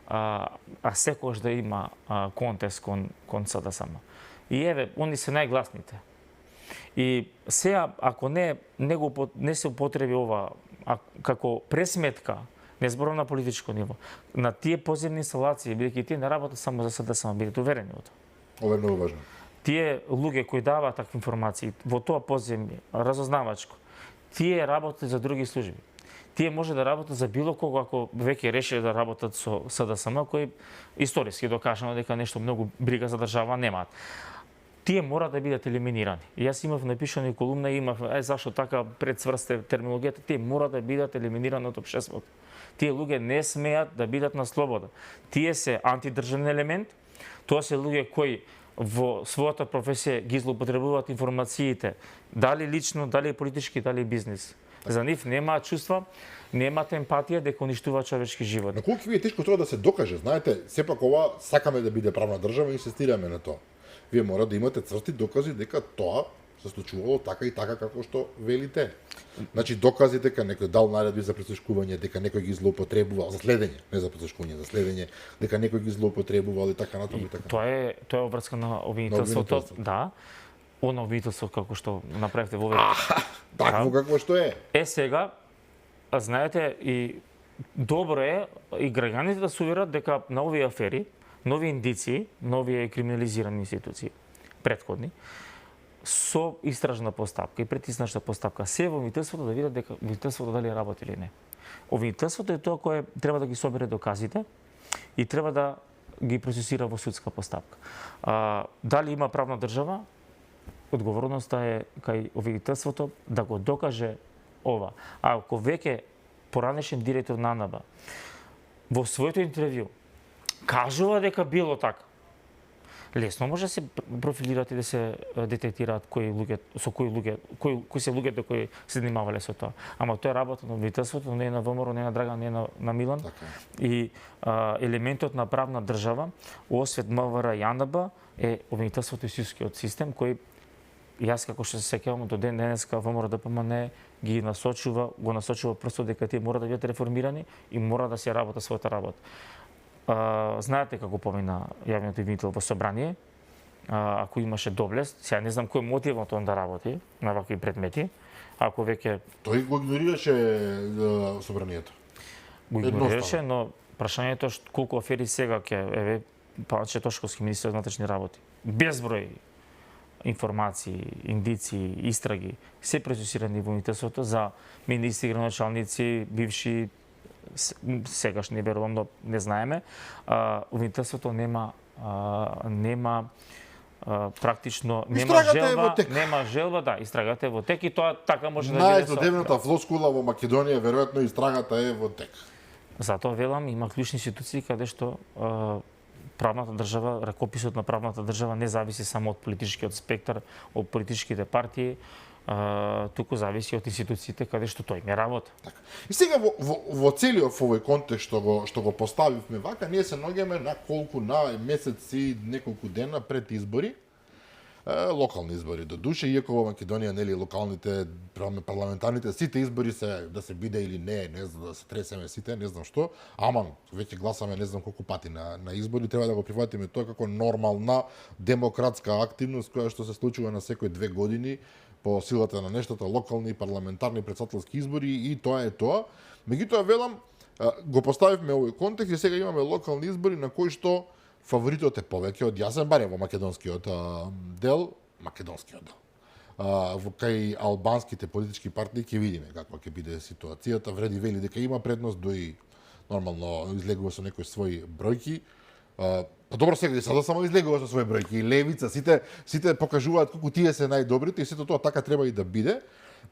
а секогаш да има контест кон СДСМ. И они се најгласните. И сега, ако не се употреби ова како пресметка, не зборам на политичко ниво, на тие поземни инсталации, бидејќи тие не работат само за СДСМ, бидете уверени во тоа. Ова е многу важно. Тие луѓе кои даваат такви информации во тоа поземје, разузнавачко, тие работат за други служби. Тие може да работат за било кого ако веќе решили да работат со СДСМ, кои историски докажано дека нешто многу брига за држава немаат. Тие мора да бидат елиминирани. И јас имав напишано и колумна, имав зашто така предцврсте терминологијата, тие мора да бидат елиминирани од општеството. Тие луѓе не смеат да бидат на слобода. Тие се антидржавен елемент, тоа се луѓе кои во својата професија ги злоупотребуваат информациите, дали лично, дали политички, дали бизнес. За нив немаат чувства, немаат емпатија дека уништуваат човечки живот. На колку ви е тешко тоа да се докаже, знаете, сепак ова сакаме да биде правна држава и инсистираме на тоа. Вие мора да имате црсти докази дека тоа се случувало така и така како што велите. Значи докази дека некој дал наредби за прислушкување, дека некој ги злоупотребувал за следење, не за прислушкување, за следење, дека некој ги злоупотребувал и така натаму и така. Тоа е обврска на обвинителството, да. Оно обвинителство како што направивте во такво какво што е. Сега знаете и добро е и граѓаните да се уверат дека на овие афери, нови индиции, нови криминализирани институции претходни со истражна постапка и предистражна постапка се во обвинителството да видат дека обвинителството дали работи или не. Обвинителството е тоа кое треба да ги собере доказите и треба да ги процесира во судска постапка. Дали има правна држава? Одговорноста е кај обвинителството да го докаже ова. А ако веќе поранешен директор на НАБА во своето интервју кажува дека било така, лесно може да се профилират и да се детектираат кои се луѓето кои се занимавале со тоа. Ама тоа е работа на обвинителството, не е на ВМРО, не е на Драган, не е на Милан. Така. И елементот на правна држава, освет МВР и АНБ, е обвинителството и судскиот систем кој јас како што се сеќавам до ден денеска ВМРО ДПМН го насочува прстот дека тие мора да бидат реформирани и мора да се работа својата работа. Знаете како помина јавниот обвинител во собрание, ако имаше доблест, сега не знам кој мотивот он да работи на вакви предмети, ако веќе тој го игнорираше собранието. Го игнорираше, но прашањето е колку афери сега ќе Павче Тошковски, министер на внатрешни работи, безброј информации, индици, истраги, се процесирани во Министерството за министри, градоначалници, бивши, сегаш не верувам, но не знаеме. Во Министерството нема практично нема желба, да, истрагата е во тек и тоа така може да биде. Најзлодевната флоскула во Македонија веројатно истрагата е во тек. Затоа велам има клучни институции каде што правната држава, ракописот на правната држава не зависи само од политичкиот спектар, од политичките партии, туку зависи од институциите каде што тој не работа. Така. И сега во целиот овој контекст што го поставивме вака, ние се наоѓаме на колку на месеци, неколку дена пред избори, локални избори до душе, иако во Македонија нели локалните парламентарните сите избори се да се биде или не за да се тресеме сите, не знам што, аман веќе гласаме не знам колку пати на избори, треба да го прифатиме тоа како нормална демократска активност која што се случува на секој 2 години по силата на нештата локални парламентарни претседателски избори и тоа е тоа. Меѓутоа велам го поставивме овој контекст и сега имаме локални избори на кои што фаворитот е повеќе од јасен, барем во македонскиот дел, во кај албанските политички партии ќе видиме каква ќе биде ситуацијата. Вреди вели дека има предност, дои нормално излегува со некои своји бројки. Па добро, сега и сада само излегува со своји бројки. И левица, сите покажуваат колку тие се најдобрите и сето тоа така треба и да биде.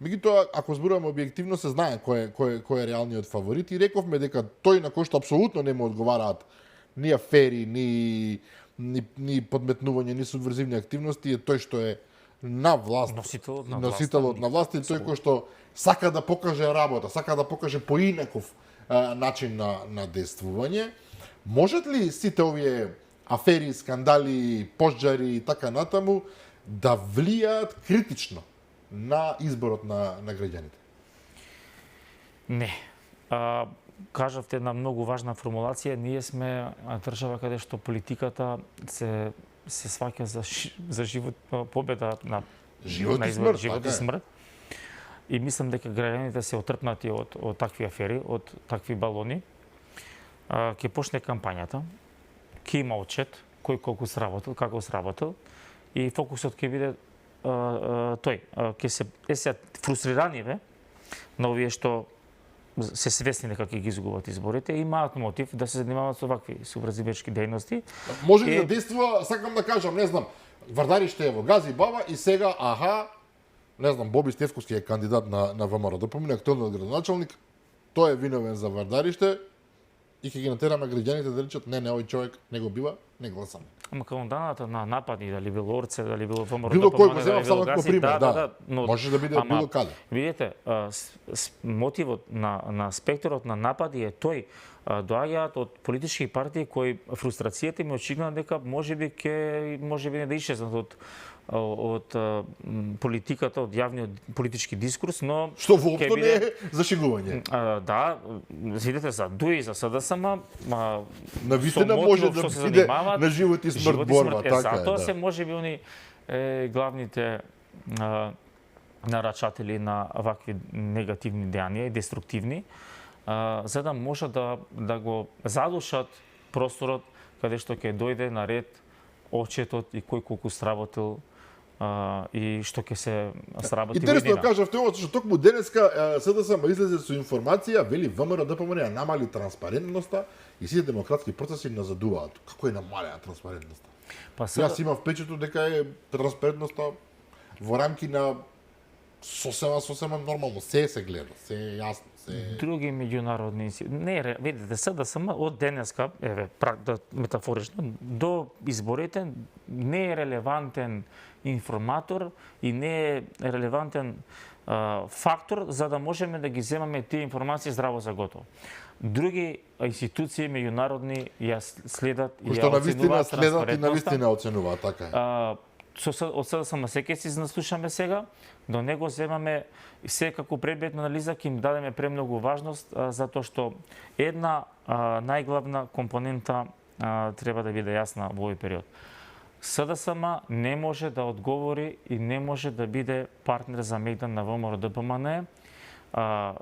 Меѓутоа, ако зборуваме објективно, се знае кој е реалниот фаворит и рековме дека тој на кој што апсолутно не му одговараат ни афери, ни подметнување, ни субверзивни активности е тој што е на власт, носителот на власт и тој кој што сака да покаже работа, сака да покаже поинаков начин на действување. Можат ли сите овие афери, скандали, пожари и така натаму да влијаат критично на изборот на граѓаните? Не. Кажавте една многу важна формулација. Ние сме држава каде што политиката се сваќа за живот, победа на живот и смрт. И мислам дека граѓаните се отрпнати од такви афери, од такви балони. Ќе почне кампањата, ќе има отчет кој колку сработил, како сработил и фокусот ќе биде тој. Ќе се фрустрирани на овие што се свесни дека ќе ги изгубат изборите, имаат мотив да се занимаваат со вакви субврзивечки дејности. Може ли да действува, сакам да кажам, не знам, Вардариште е во Гази Баба и сега, не знам, Боби Стефковски е кандидат на ВМРО, да помине актуелниот градоначалник, тој е виновен за Вардариште и ќе ги натераме граѓаните да речат не, овој човек не го бива, не гласаме. Ама календаната на напади, дали било Орце, дали било ВМРО, било кој го земав само како пример, да. Може да биде било каде. Видите, мотивот на спектрот на напади е тој. Доаѓаат од политички партии кои фрустрацијата им очигледно дека можеби не да исчезнат од политиката, од јавниот политички дискурс, но што воопшто не е зашегување. Да, видите за ДУИ, за СДСМ, навистина може да биде на живот и смрт борба, така е. Затоа се можеби они главните нарачатели на вакви негативни дејанија и деструктивни, за да може да го задушат просторот каде што ќе дојде на ред отчетот и кој колку сработил и што ќе се сработи. Интересно да кажавте ово, што токму денеска СДСМ излезе со информација, вели ВМРО ДПМН намали транспарентноста и сите демократски процеси назадуваат. Како е намалена транспарентноста? Јас имам впечаток дека е транспарентноста во рамки на сосема нормално, се гледа, се е јасно. Други меѓународни не, видите, СДСМ од денеска, метафорично, до изборите не е релевантен информатор и не е релевантен фактор за да можеме да ги земаме тие информации здраво за готово. Други институции меѓународни ја следат и ја оценуваат транспарентноста. И навистина оценуваат, така е. од СДСМ секој си наслушаме сега, до него земаме секако предмет на анализа, ќе им дадеме премногу важност, затоа што една најглавна компонента треба да биде јасна во овој период. СДСМ не може да одговори и не може да биде партнер за Мегдан на ВМРО ДПМН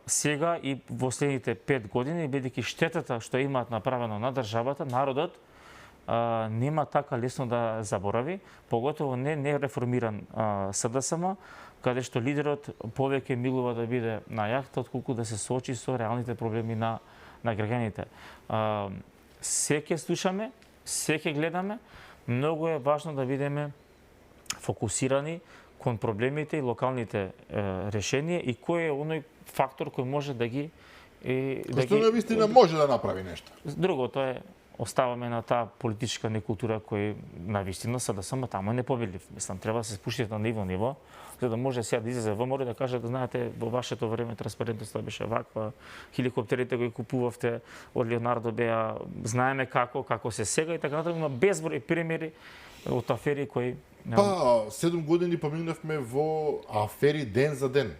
сега и во следните 5 години, бидејќи штетата што имаат направено на државата, народот нема така лесно да заборави, поготово не реформиран СДСМ, каде што лидерот повеќе милува да биде на јахта, отколку да се соочи со реалните проблеми на граѓаните. Се ќе слушаме, се ќе гледаме, многу е важно да бидеме фокусирани кон проблемите и локалните решенија и кој е оној фактор кој може да ги што навистина може да направи нешто. Другото е оставаме на таа политичка некултура кој навистина СДСМ таму е непобедлив. Мислам, треба да се спуштите на ниво, за да може сега да излезе ВМРО да каже да знаете во вашето време транспарентноста беше ваква, хеликоптерите кои купувавте од Леонардо беа, знаеме како се сега и така натаму, има безброј примери од афери кои 7 години поминавме во афери ден за ден.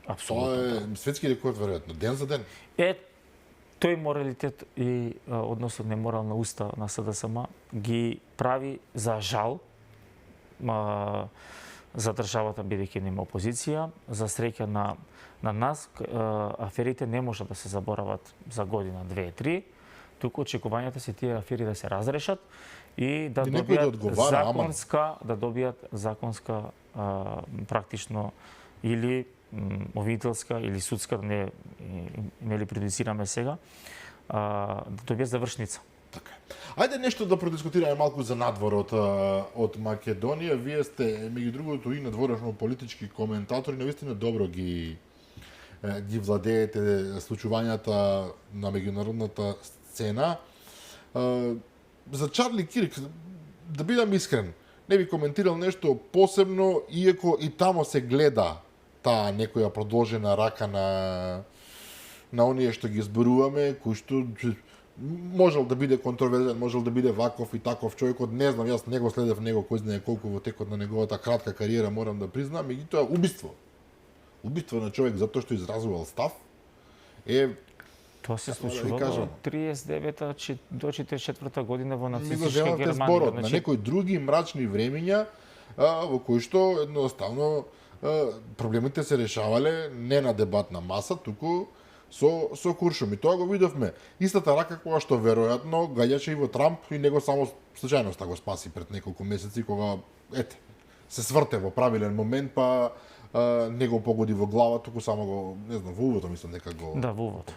Апсолутно. Тоа е светски рекорд веројатно, ден за ден. Тој моралитет и односно неморална уста на СДСМ ги прави за жал за државата бидејќи нема опозиција, за среќа на нас аферите не може да се заборават за година, 2-3, туку очекувањата се тие афери да се разрешат и да добијат законска практично или обвинителска или судска, не ли предицираме сега, да добие завршница. Така. Ајде нешто да продискутираме малку за надворот од Македонија. Вие сте, меѓу другото, и надворешно политички коментатори, навистина добро ги владеете случувањата на меѓународната сцена. За Чарли Кирк, да бидам искрен, не би коментирал нешто посебно, иако и тамо се гледа таа некоја продолжена рака на оние што ги зборуваме, кој што можел да биде контроверзен, можел да биде ваков и таков човекот, не знам, јас не го следев него кој знае колку во текот на неговата кратка кариера, морам да признам, меѓутоа убиство. Убиство на човек затоа што изразувал став тоа се случува од 39-та до 44-та година во нацистичка Германија. Зборот на некои други мрачни времиња во кои што едноставно проблемите се решавале не на дебатна маса, туку со куршум. И тоа го видовме. Истата рака која што веројатно гаѓаше и во Трамп и него само случајноста го спаси пред неколку месеци кога се сврте во правилен момент, па не го погоди во глава, туку само го, не знам, во увото мислам дека го. Да, во увото.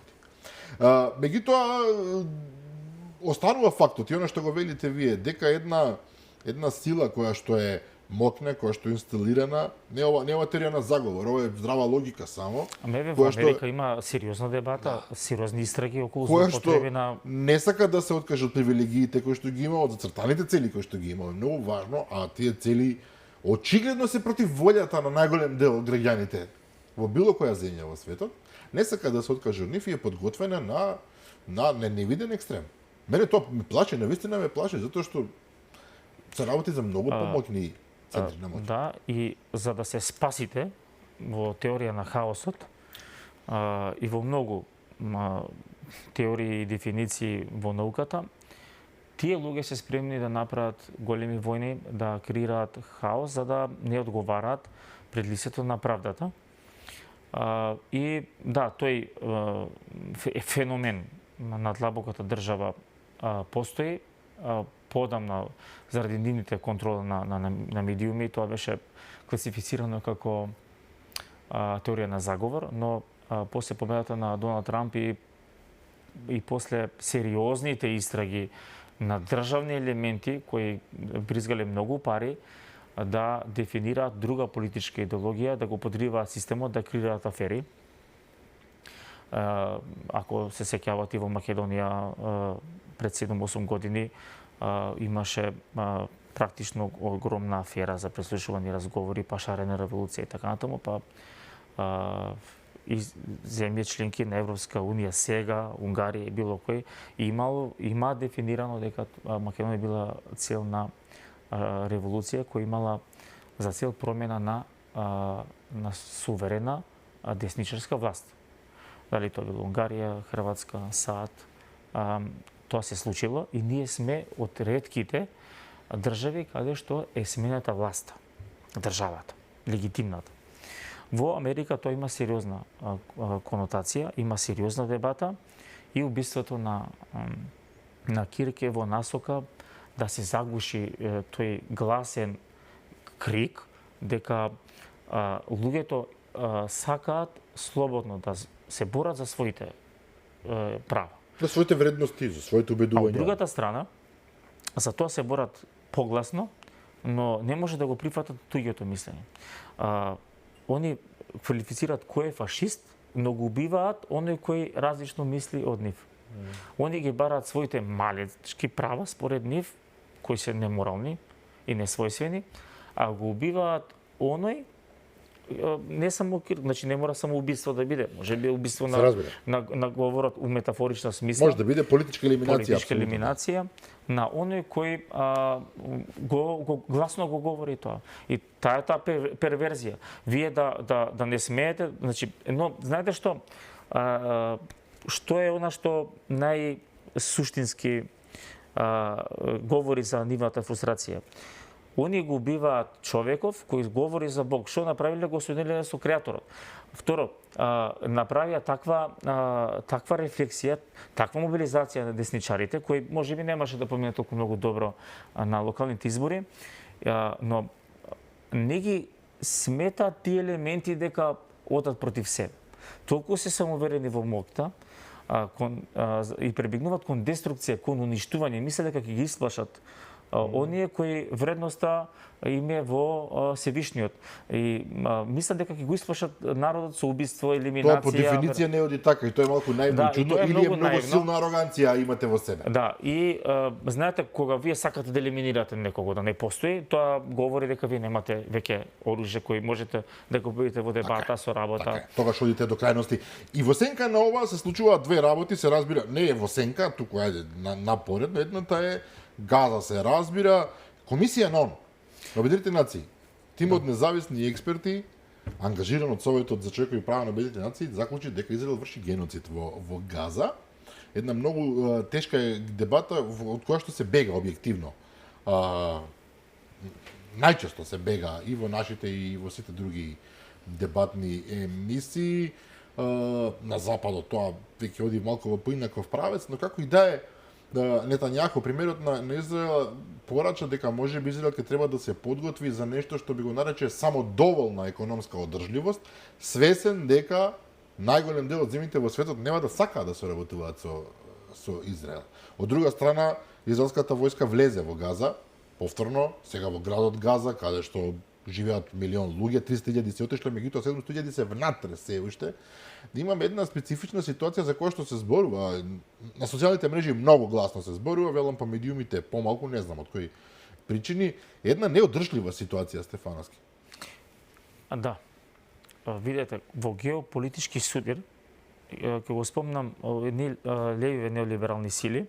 Меѓутоа останува фактот и она што го велите вие, дека една сила која што е мокна, која што е инсталирана, не ова теорија на заговор, ова е здрава логика само. Во Америка има сериозна дебата, сериозни истраги околу злоупотреби на... Не сака да се откаже од привилегиите кои што ги има, од зацртаните цели кои што ги има, многу важно, а тие цели очигледно се против волјата на најголем дел од граѓаните во било која земја во светот. Не сака да се откаже од нив и е подготвена на невиден екстрем. Мене тоа ме плаши, навистина ме плаши, затоа што се работи за многу помоќни центри на моќ. Да, и за да се спасите во теорија на хаосот и во многу теории и дефиниции во науката, тие луѓе се спремни да направат големи војни, да креираат хаос, за да не одговараат пред лицето на правдата. И да, тој феномен на длабоката држава постои, подамна заради нивните контрола на медиуми, тоа беше класифицирано како теорија на заговор, но после победата на Доналд Трамп и после сериозните истраги на државни елементи кои бризгале многу пари да дефинираат друга политичка идеологија, да го подриваат системот, да креираат афери. Ако се сеќавате во Македонија пред 7-8 години имаше практично огромна афера за преслушувани разговори, па шарена револуција и така натаму, па и земји членки на Европска унија сега, Унгарија и било кој има дефинирано дека Македонија била цел на револуција која имала за цел промена на суверена десничарска власт. Дали тоа било Унгарија, Хрватска, САД, тоа се случило и ние сме од ретките држави каде што е смената власта, државата, легитимната. Во Америка тоа има сериозна конотација, има сериозна дебата и убиството на Кирк е во насока да се заглуши тој гласен крик дека луѓето сакаат слободно да се борат за своите права. За своите вредности, за своите убедувања. А од другата страна, за тоа се борат погласно, но не може да го прифатат туѓото мислење. Они квалифицираат кој е фашист, но го убиваат оној кој различно мисли од нив. Они ги бараат своите малечки права според нив, кои се неморални и несвојствени, а го убиваат оној не само, значи не мора само убиство да биде, може би убиство на говорат у метафорична смисла. Може да биде политичка елиминација. Политичка елиминација на оној кој гласно го говори тоа. И таа е таа перверзија. Вие да не смеете, значи, но знаете што? Што е она што најсуштински говори за нивната фрустрација? Они го убиваат човеков кој говори за Бог. Што направиле? Го соединиле со Креаторот. Второ, направија таква рефлексија, таква мобилизација на десничарите, кои можеби немаше да помине толку многу добро на локалните избори, но не ги сметаат тие елементи дека одат против себе. Толку се самоуверени во моќта и пребегнуваат кон деструкција, кон уништување, мислат дека ќе ги исплашат оние кои вредноста им е во Севишниот. И мислат дека ќе го исплашат народот со убиство, елиминација. Тоа по дефиниција не оди така и тоа е малку наивно чудно или е многу силна ароганција имате во себе. Да, и знаете кога вие сакате да елиминирате некого да не постои, тоа говори дека вие немате веќе оружје кои можете да го бидете во дебата со работа. Така, тогаш одите до крајности. И во сенка на ова се случуваат две работи, се разбира, не е во сенка, туку ајде напоредно, едната е Газа се разбира, комисија на ОНУ, на Обединетите нации, тимот независни експерти, ангажиран од Советот за човекови права на Обединетите нации, заклучи дека Израел врши геноцид во Газа. Една многу тешка дебата од која што се бега објективно. Најчесто се бега и во нашите и во сите други дебатни емисии. На Западот тоа веќе оди малку во поинаков правец, но како и да е, Нетањаху, примерот на Израел, порача дека може би Израел ќе треба да се подготви за нешто што би го нарече само доволна економска одржливост, свесен дека најголем дел од земјите во светот нема да сакаат да соработуваат со Израел. Од друга страна, израелската војска влезе во Газа, повторно, сега во градот Газа, каде што живеат милион луѓе, 300.000 се отишле, меѓутоа 700.000 се внатре се уште. Имаме една специфична ситуација за која што се зборува. На социјалните мрежи многу гласно се зборува, велам по медиумите помалку, не знам од кои причини. Една неодржлива ситуација, Стефановски. Да. Видете, во геополитички судир, ќе го спомнам, левиве неолиберални сили,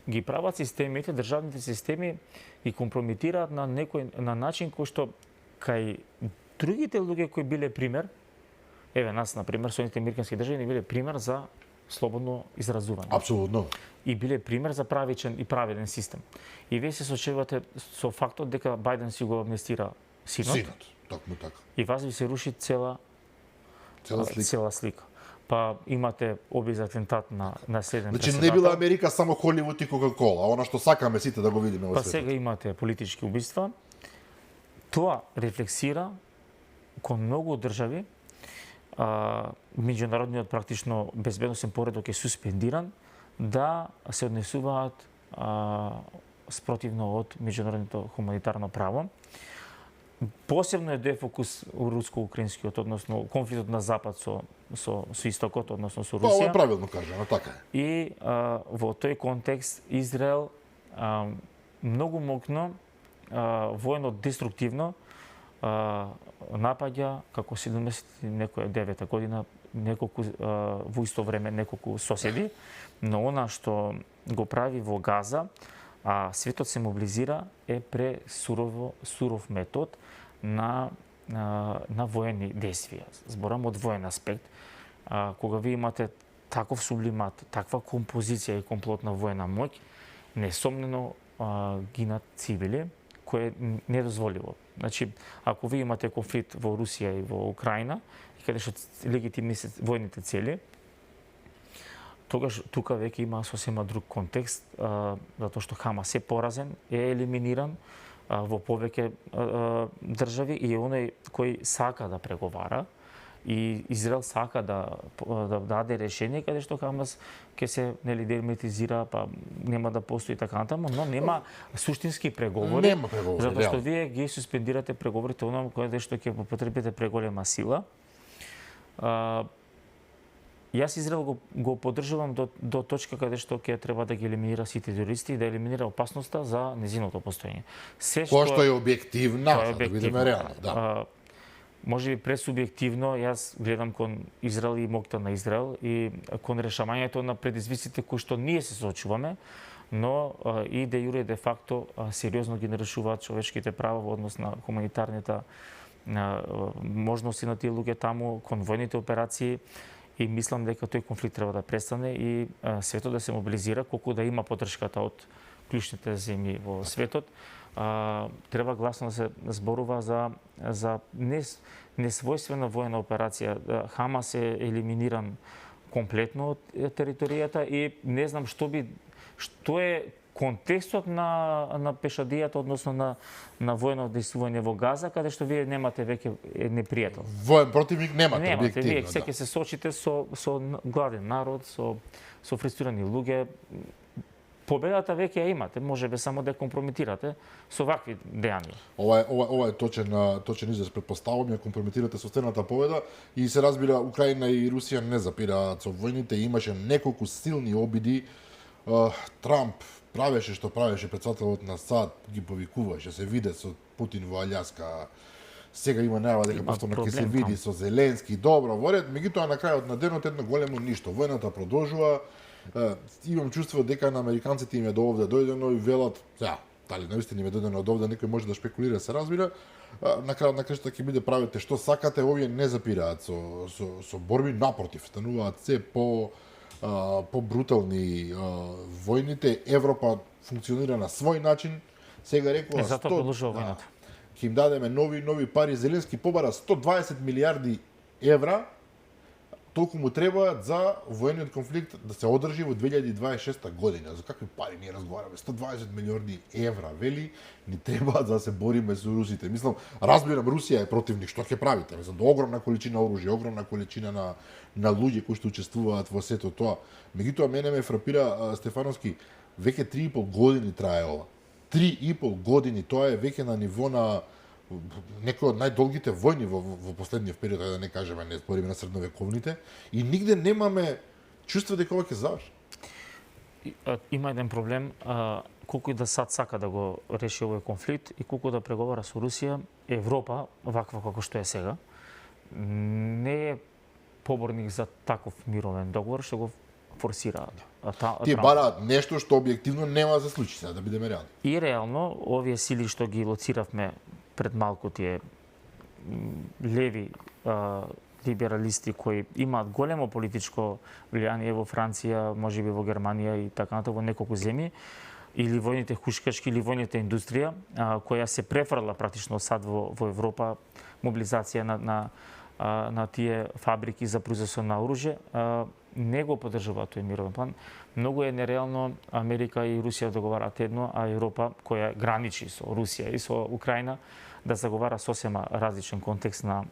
ги прават системите, државните системи и компрометираат на начин кој што кај другите луѓе кои биле пример, еве нас на пример, Соединетите американски држави не биле пример за слободно изразување. Апсолутно. И биле пример за правичен и праведен систем. И вие се соочувате со фактот дека Бајден си го амнестира синот. Синот, токму така. И вас ви се руши цела слика. Па имате обид за атентат на следен председател. Значи не била Америка само Холивуд и Кока-кола, а она што сакаме сите да го видиме во светот. Па сега имате политички убиства. Тоа рефлексира кон многу држави. Меѓународниот практично безбедносен поредок е суспендиран да се однесуваат спротивно од меѓународното хуманитарно право. Посебно е дефокус руско-украинскиот, односно конфликтот на Запад со Истокот, односно со Русија. Ова е правилно кажано, така е. И во тој контекст Израел многу моќно, воено деструктивно напаѓа како 79 година неколку во исто време неколку соседи, но она што го прави во Газа А светот се мобилизира суров метод на воени действија. Зборам од воен аспект. Кога ви имате таков сублимат, таква композиција и комплотна воена моќ, несомнено гинат цивили, кое е недозволиво. Значи, ако ви имате конфликт во Русија и во Украина, и каде што легитимни се војните цели, тогаш тука веќе има сосема друг контекст, затоа што Хамас е поразен, е елиминиран во повеќе држави и е оној кој сака да преговара, и Израел сака да даде решение каде што Хамас ќе се делимитизира, па нема да постои така натаму, но нема суштински преговори. Нема преговори, затоа што вие ги суспендирате преговорите онам каде што ќе потребите преголема сила. Јас Израел го поддржувам до точка каде што ќе треба да ги елиминира сите терористи и да елиминира опасноста за незиното постоење. Кој што е објективна, да бидеме реални, да. Може би пресубјективно, јас гледам кон Израел и моќта на Израел и кон решавањето на предизвиците кои што ние се соочуваме, но и де јуре де факто сериозно ги нарушуваат човечките права во однос на хуманитарните можности на тие луѓе таму, кон војните операции, и мислам дека тој конфликт треба да престане и светот да се мобилизира, колку да има поддршката од клучните земји во светот. Треба гласно да се зборува за несвојствена воена операција. Хамас е елиминиран комплетно од територијата и не знам што е контекстот на пешадијата, односно на воено действување во Газа, каде што вие немате веќе непријател. Воен противник немате објективно. Вие ќе се сочите со гладен народ, со фрустрирани луѓе. Победата веќе ја имате, можебе само да компрометирате со вакви дејанија. Ова е точен израз, претпоставувам, ја компрометирате собствената победа и се разбира Украина и Русија не запираат со војните, имаше неколку силни обиди. Трамп правеше што правеше, председателот на САД ги повикуваше, се виде со Путин во Аљаска. Сега има најава дека повторно ќе се види со Зеленски, добро во ред, меѓутоа на крајот на денот едно големо ништо. Војната продолжува. Имам чувство дека на американците им е до овде дојдено и велат, дали наистина им е дојдено од овде, некој може да шпекулира, се разбира. На крајот на крајшта ќе биде правите што сакате, овие не запираат со борби, напротив, стануваат се по-брутални војните. Европа функционира на свој начин. Сега рекува затоа продолжува војната. Ќе им дадеме нови пари. Зеленски побара 120 милиарди евра. Толку му требаат за војниот конфликт да се одржи во 2026 година. За какви пари ние разговараме? 120 милиарди евра, вели, ни требаат за да се бориме со русите. Мислам, разбирам, Русија е противник, што ќе правите? Мислам, огромна количина оружје, огромна количина на луѓе кои што учествуваат во сето тоа. Меѓутоа, мене ме фрапира, Стефановски, веќе 3,5 години трае ова. 3,5 години, тоа е веќе на ниво на некои од најдолгите војни во последниот период, да не кажеме, не збориме на средновековните, и нигде немаме чувство дека ова ќе заврши. Има еден проблем, колку и да САД сака да го реши овој конфликт и колку да преговара со Русија, Европа, ваква како што е сега, не е поборник за таков мировен договор, што го форсираат. Тие бараат нешто што објективно нема да се случи, да бидеме реални. И реално, овие сили што ги лоциравме пред малку, тие леви либералисти кои имаат големо политичко влијание во Франција, можеби во Германија и така натаму, во неколку земји, или војните хушкачки или војната индустрија, која се префрла практично сад во Европа, мобилизација на тие фабрики за производство на оружје, не го поддржуваат тој мировен план. Многу е нереално Америка и Русија договараат едно, а Европа, која граничи со Русија и со Украина, да заговара сосема различен контекст на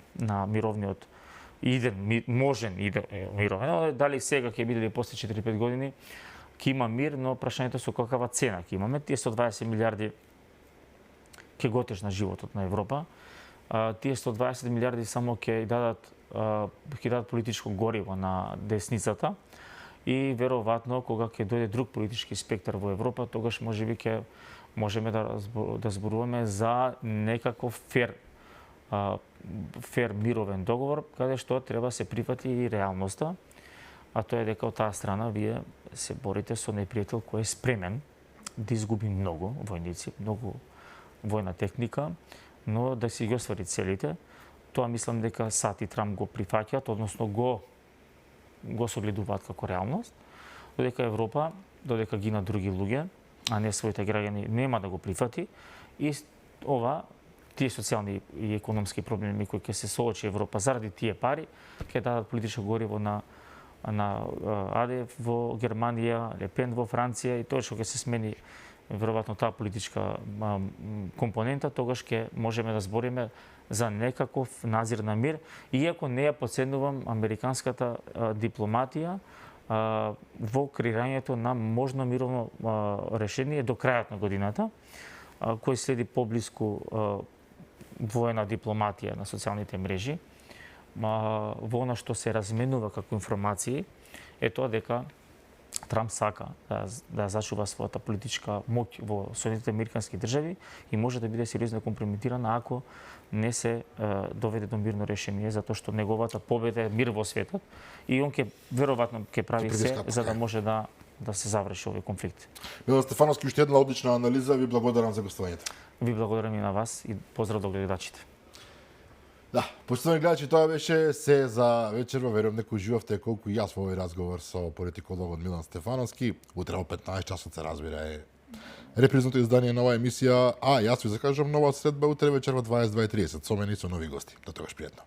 мировниот можен мировен. Дали сега ќе биде или после 4-5 години ќе има мир, но прашањето со каква цена ќе имаме. Тие 120 милиарди ќе го отежна животот на Европа. Тие 120 милиарди само ќе дадат политичко гориво на десницата и веројатно кога ќе дојде друг политички спектар во Европа, тогаш можеби ќе можеме да зборуваме за некаков фер мировен договор, каде што треба се прифати и реалноста, а тоа е дека од таа страна вие се борите со непријател кој е спремен да изгуби многу војници, многу војна техника, но да си ги оствари целите. Тоа мислам дека САД и Трамп го прифаќаат, односно го согледуваат како реалност, додека Европа, додека гинат други луѓе, а не своите граѓани, нема да го прифати и тие социјални и економски проблеми кои ќе се соочи Европа заради тие пари, ќе дадат политичко гориво на АДФ во Германија, Лепен во Франција и тоа што ќе се смени веројатно таа политичка компонента, тогаш ќе можеме да збориме за некаков назир на мир, иако не ја подценувам американската дипломатија во креирањето на можно мировно решение до крајот на годината, кој следи поблиску воена дипломатија на социјалните мрежи, во она што се разменува како информации, е тоа дека Трамп сака да зачува својата политичка моќ во Соединетите американски држави и може да биде сериозно компрометирана ако не се доведе до мирно решение, затоа што неговата победа е мир во светот и он веројатно ќе прави се за да може да се заврши овој конфликт. Милан Стефановски, уште една одлична анализа, ви благодарам за гостувањето. Ви благодарам и на вас и поздрав до гледачите. Да, почитувани гледачи, тоа беше се за вечерва. Верувам некој уживавте колку јас во овој разговор со политикологот Милан Стефановски. Утре во 15 часот се разбира е репризното издание на оваа емисија, а јас ви закажам нова средба утре вечер во 22:30 со мене и со нови гости. До тогаш пријатно.